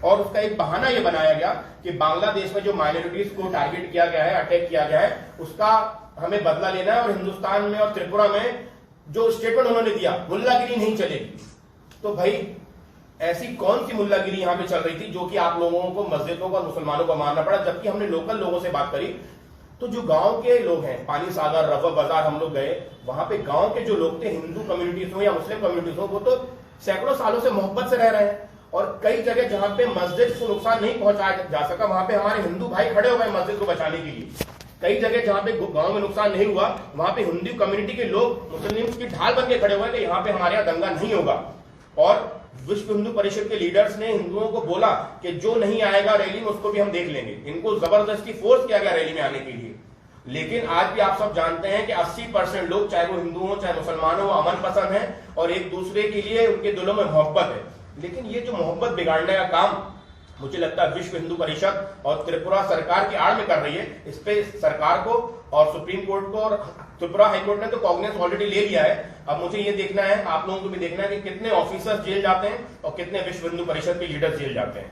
और उसका एक बहाना यह बनाया गया कि बांग्लादेश में जो माइनॉरिटीज को टारगेट किया गया है, अटैक किया गया है, उसका हमें बदला लेना है और हिंदुस्तान में और त्रिपुरा में जो स्टेटमेंट उन्होंने दिया, मुल्लागिरी नहीं चलेगी। तो भाई ऐसी कौन सी मुल्लागिरी यहां पे चल रही थी जो कि आप लोगों को, मस्जिदों को, मुसलमानों को मानना पड़ा? जबकि हमने लोकल लोगों से बात करी तो जो गांव के लोग हैं, पानी सागर, रफा बाजार हम लोग गए, वहां पे गांव के जो लोग थे, हिंदू कम्युनिटीज हो या मुस्लिम कम्युनिटीज हो, वो तो सैकड़ों सालों से मोहब्बत से रह रहे हैं। और कई जगह जहां पे मस्जिद को नुकसान नहीं पहुंचाया जा सका, वहां पे हमारे हिंदू भाई खड़े हो गए मस्जिद को बचाने के लिए। कई जगह जहां पे गांव में नुकसान नहीं हुआ, वहां पे हिंदू कम्युनिटी के लोग मुस्लिम की ढाल बन के खड़े हुए कि यहाँ पे हमारे यहाँ दंगा नहीं होगा। और विश्व हिंदू परिषद के लीडर्स ने हिंदुओं को बोला कि जो नहीं आएगा रैली में उसको भी हम देख लेंगे। इनको जबरदस्ती फोर्स किया गया रैली में आने के लिए। लेकिन आज भी आप सब जानते हैं कि 80% लोग, चाहे वो हिंदू हो चाहे मुसलमान हो, अमन पसंद है और एक दूसरे के लिए उनके दिलों में मोहब्बत है। लेकिन ये जो मोहब्बत बिगाड़ने का काम मुझे लगता है विश्व हिंदू परिषद और त्रिपुरा सरकार की आड़ में कर रही है। इस पे सरकार को और सुप्रीम कोर्ट को और त्रिपुरा हाईकोर्ट ने तो कॉग्निस ऑलरेडी ले लिया है। अब मुझे ये देखना है, आप लोगों को भी देखना है कि कितने ऑफिसर्स जेल जाते हैं और कितने विश्व हिंदू परिषद के लीडर्स जेल जाते हैं।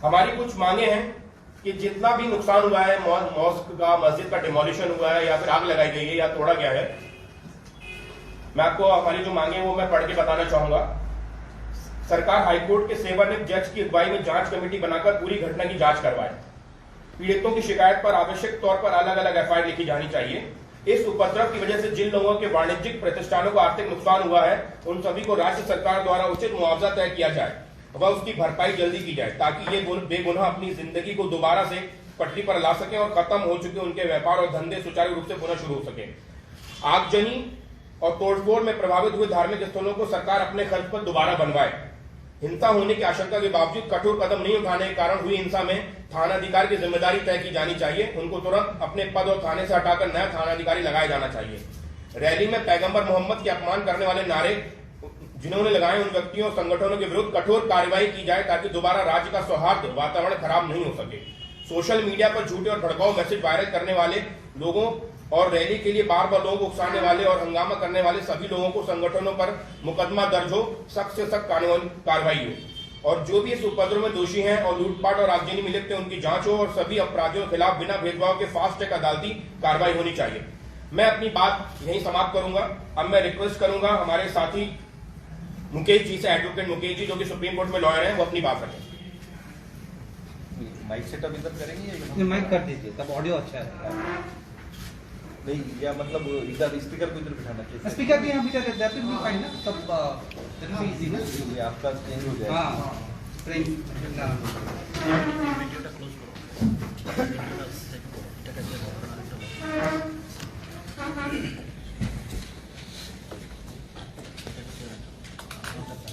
हमारी कुछ मांगे हैं कि जितना भी नुकसान हुआ है, मॉस्क का, मस्जिद का डिमोलिशन हुआ है या फिर आग लगाई गई है या तोड़ा गया है, मैं आपको हमारी जो मांगे हैं वो मैं पढ़ के बताना चाहूंगा। सरकार हाईकोर्ट के सेवानिवृत्त जज की अगुवाई में जांच कमेटी बनाकर पूरी घटना की जांच करवाए। पीड़ितों की शिकायत पर आवश्यक तौर पर अलग अलग एफआईआर लिखी जानी चाहिए। इस उपद्रव की वजह से जिन लोगों के वाणिज्यिक प्रतिष्ठानों को आर्थिक नुकसान हुआ है, उन सभी को राज्य सरकार द्वारा उचित मुआवजा तय किया जाए व उसकी भरपाई जल्दी की जाए, ताकि ये बेगुनाह अपनी जिंदगी को दोबारा से पटरी पर ला सके और खत्म हो चुके उनके व्यापार और धंधे सुचारू रूप से पुनः शुरू हो सके। आगजनी और तोड़फोड़ में प्रभावित हुए धार्मिक स्थलों को सरकार अपने खर्च पर दोबारा बनवाए। हिंसा होने की आशंका के बावजूद कठोर कदम नहीं उठाने के कारण हुई हिंसा में थानाधिकारी की जिम्मेदारी तय की जानी चाहिए। उनको तुरंत अपने पद और थाने से हटाकर नया थानाधिकारी लगाया जाना चाहिए। रैली में पैगंबर मोहम्मद के अपमान करने वाले नारे जिन्होंने लगाए, उन व्यक्तियों और संगठनों के विरुद्ध कठोर कार्रवाई की जाए ताकि दोबारा राज्य का सौहार्द वातावरण खराब नहीं हो सके। सोशल मीडिया पर झूठे और भड़काऊ मैसेज वायरल करने वाले लोगों और रैली के लिए बार बार लोग उकसाने वाले और हंगामा करने वाले सभी लोगों को संगठनों पर मुकदमा दर्ज हो, सख्त से सख्त कानूनी कार्रवाई हो और जो भी इस उपद्रव में दोषी हैं और लूटपाट और आगजनी में लिप्त हैं उनकी जांच हो और सभी अपराधियों के खिलाफ बिना भेदभाव के फास्ट ट्रैक अदालती कार्रवाई होनी चाहिए। मैं अपनी बात यहीं समाप्त करूंगा। अब मैं रिक्वेस्ट करूंगा हमारे साथी मुकेश जी से, एडवोकेट मुकेश जी जो कि सुप्रीम कोर्ट में लॉयर हैं, वो अपनी बात रखें। माइक सेटअप इधर करेंगे या माइक कर दीजिए, तब ऑडियो अच्छा है। नहीं, या मतलब इधर स्पीकर को इधर बिठाना चाहिए। स्पीकर भी यहाँ बिठा देते हैं, फाइन ना, तब इजी ना, आपका चेंज हो जाएगा। हाँ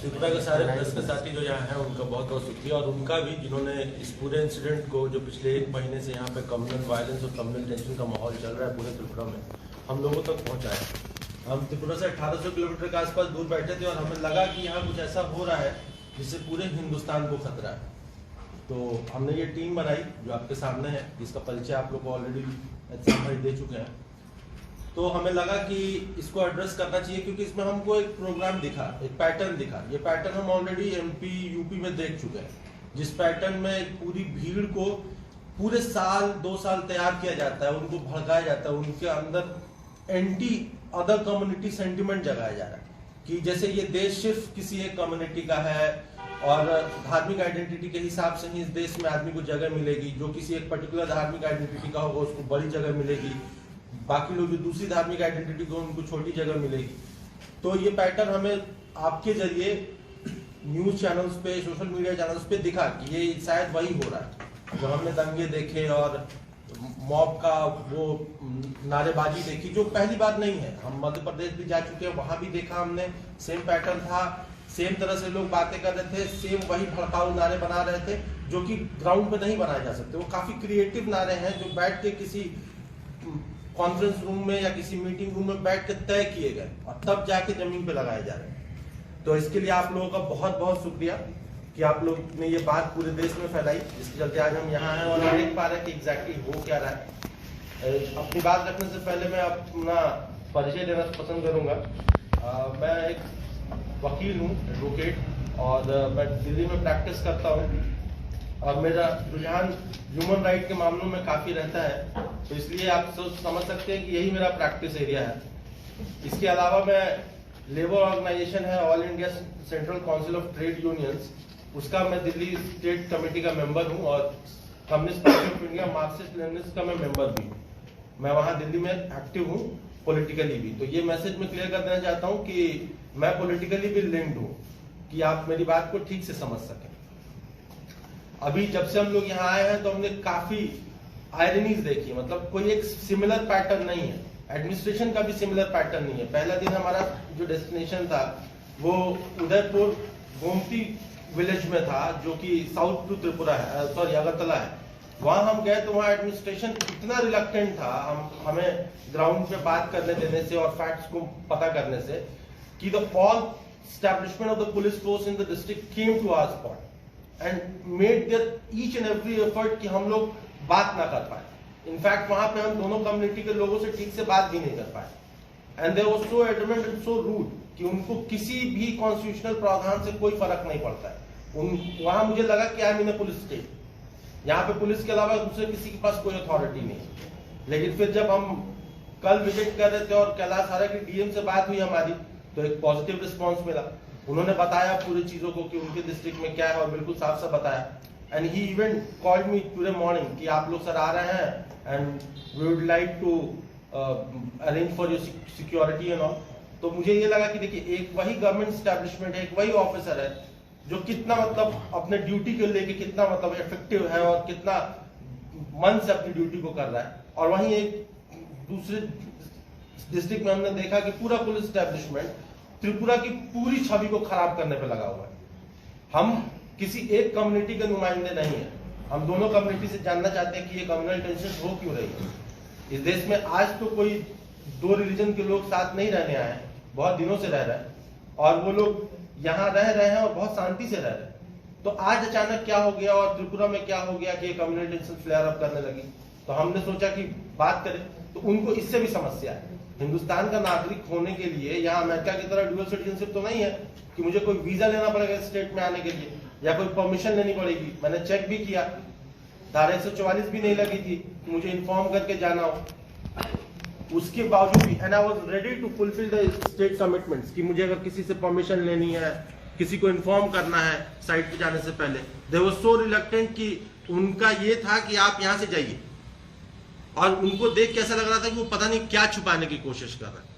त्रिपुरा के सारे प्रेस के साथी जो यहाँ हैं उनका बहुत बहुत शुक्रिया और उनका भी जिन्होंने इस पूरे इंसिडेंट को, जो पिछले 1 महीने से यहाँ पे कम्युनल वायलेंस और कम्युनल टेंशन का माहौल चल रहा है पूरे त्रिपुरा में, हम लोगों तक पहुँचाया। हम त्रिपुरा से 1800 किलोमीटर के आसपास दूर बैठे थे और हमें लगा कि यहाँ कुछ ऐसा हो रहा है जिससे पूरे हिंदुस्तान को खतरा है। तो हमने ये टीम बनाई जो आपके सामने है, जिसका परिचय आप लोग को ऑलरेडी दे चुके हैं। तो हमें लगा कि इसको एड्रेस करना चाहिए क्योंकि इसमें हमको एक प्रोग्राम दिखा, एक पैटर्न दिखा। ये पैटर्न हम ऑलरेडी एमपी यूपी में देख चुके हैं, जिस पैटर्न में पूरी भीड़ को पूरे साल 2 साल तैयार किया जाता है, उनको भड़काया जाता है, उनके अंदर एंटी अदर कम्युनिटी सेंटिमेंट जगाया जा रहा है कि जैसे ये देश सिर्फ किसी एक कम्युनिटी का है और धार्मिक आइडेंटिटी के हिसाब से ही इस देश में आदमी को जगह मिलेगी। जो किसी एक पर्टिकुलर धार्मिक आइडेंटिटी का होगा उसको बड़ी जगह मिलेगी, बाकी लोग जो दूसरी धार्मिक आइडेंटिटी को उनको छोटी जगह मिलेगी। तो ये पैटर्न हमें आपके जरिए न्यूज चैनल्स पे, सोशल मीडिया चैनल्स पे दिखा कि ये शायद वही हो रहा है। जो हमने दंगे देखे और मॉब का वो नारेबाजी देखी, जो पहली बात नहीं है, हम मध्य प्रदेश भी जा चुके हैं, वहां भी देखा हमने, सेम पैटर्न था, सेम तरह से लोग बातें कर रहे थे, सेम वही भड़काऊ नारे बना रहे थे जो कि ग्राउंड पे नहीं बनाए जा सकते। वो काफी क्रिएटिव नारे हैं जो बैठ के किसी कॉन्फ्रेंस रूम में या किसी मीटिंग रूम में बैठ के तय किए गए और तब जाके जमीन पे लगाए जा रहे हैं। तो इसके लिए आप लोगों का बहुत बहुत शुक्रिया कि आप लोग ने ये बात पूरे देश में फैलाई, जिसके चलते आज हम यहाँ हैं और देख पा रहे हैं कि एग्जैक्टली हो क्या रहा है। अपनी बात रखने से पहले मैं अपना परिचय देना पसंद करूंगा। मैं एक वकील हूँ, एडवोकेट, और मैं दिल्ली में प्रैक्टिस करता हूँ और मेरा रुझान ह्यूमन राइट के मामलों में काफी रहता है, तो इसलिए आप समझ सकते हैं कि यही मेरा प्रैक्टिस एरिया है। इसके अलावा मैं लेबर ऑर्गेनाइजेशन है all India central council of trade unions, उसका मैं दिल्ली स्टेट कमेटी का मेंबर हूं, और communist party of India Marxist Leninist का मैं मेंबर भी हूँ। मैं वहां दिल्ली में एक्टिव हूँ, पॉलिटिकली भी। तो ये मैसेज मैं क्लियर कर देना चाहता हूँ कि मैं पॉलिटिकली भी लिंक्ड हूँ, कि आप मेरी बात को ठीक से समझ सकें। अभी जब से हम लोग यहाँ आए हैं तो हमने काफी आयरनीज देखी, मतलब कोई एक सिमिलर पैटर्न नहीं है, एडमिनिस्ट्रेशन का भी सिमिलर पैटर्न नहीं है। पहला दिन हमारा जो डेस्टिनेशन था वो उदयपुर गोमती विलेज में था, जो कि साउथ टू त्रिपुरा है, सॉरी अगरतला है। वहां हम गए तो वहां एडमिनिस्ट्रेशन इतना रिलक्टेंट था हमें ग्राउंड पे बात करने देने से और फैक्ट्स को पता करने से, कि the all establishment of the police force in the district came to our spot and made their each and every effort कि हम लोग बात ना कर पाए। इनफैक्ट वहां पे हम दोनों कम्युनिटी के लोगों से ठीक से बात भी नहीं कर पाए। And they were so adamant and so rude कि उनको किसी भी कॉन्स्टिट्यूशनल प्रावधान से कोई फर्क नहीं पड़ता है। वहां मुझे लगा कि I am in A police state, यहाँ पे पुलिस के अलावा दूसरे किसी के पास कोई अथॉरिटी नहीं। लेकिन फिर जब हम कल विजिट कर रहे थे और कैलाश आर्या की डीएम से बात हुई हमारी, तो एक पॉजिटिव रिस्पांस मिला। उन्होंने बताया पूरी चीजों को कि उनके डिस्ट्रिक्ट में क्या है, और बिल्कुल साफ साफ बताया। And he even called me today morning कि आप लोग सर आ रहे हैं and we would like to arrange for your security and all. तो मुझे ये लगा कि देखिए, एक वही गवर्नमेंट एस्टेब्लिशमेंट है, एक वही ऑफिसर है जो कितना मतलब अपने ड्यूटी को लेके कितना मतलब इफेक्टिव है और कितना मन से अपनी ड्यूटी को कर रहा है। और वहीं एक दूसरे डिस्ट्रिक्ट में हमने देखा कि पूरा पुलिस एस्टेब्लिशमेंट त्रिपुरा की पूरी छवि को खराब करने पे लगा हुआ है। हम किसी एक कम्युनिटी के नुमाइंदे नहीं है, हम दोनों कम्युनिटी से जानना चाहते हैं कि ये कम्युनल टेंशन हो क्यों रही है। इस देश में आज तो कोई दो रिलीजन के लोग साथ नहीं रहने आए हैं, बहुत दिनों से रह रहे हैं, और वो लोग यहाँ रह रहे हैं और बहुत शांति से रह रहे हैं। तो आज अचानक क्या हो गया और त्रिपुरा में क्या हो गया कि ये कम्युनल टेंशन फ्लेयर अप करने लगी। तो हमने सोचा कि बात करें, तो उनको इससे भी समस्या है। हिंदुस्तान का नागरिक होने के लिए यहाँ अमेरिका की तरह ड्यूअल सिटीजनशिप तो नहीं है कि मुझे कोई वीजा लेना पड़ेगा स्टेट में आने के लिए या कोई परमिशन लेनी पड़ेगी। मैंने चेक भी किया, धारा 144 भी नहीं लगी थी कि मुझे इन्फॉर्म करके जाना हो। उसके बावजूद भी and I was ready to fulfil the state commitments कि मुझे अगर किसी से परमिशन लेनी है, किसी को इन्फॉर्म करना है साइट पे जाने से पहले, दे वर सो रिलक्टेंट कि उनका ये था कि आप यहाँ से जाइए। और उनको देख के ऐसा लग रहा था कि वो पता नहीं क्या छुपाने की कोशिश कर रहे हैं।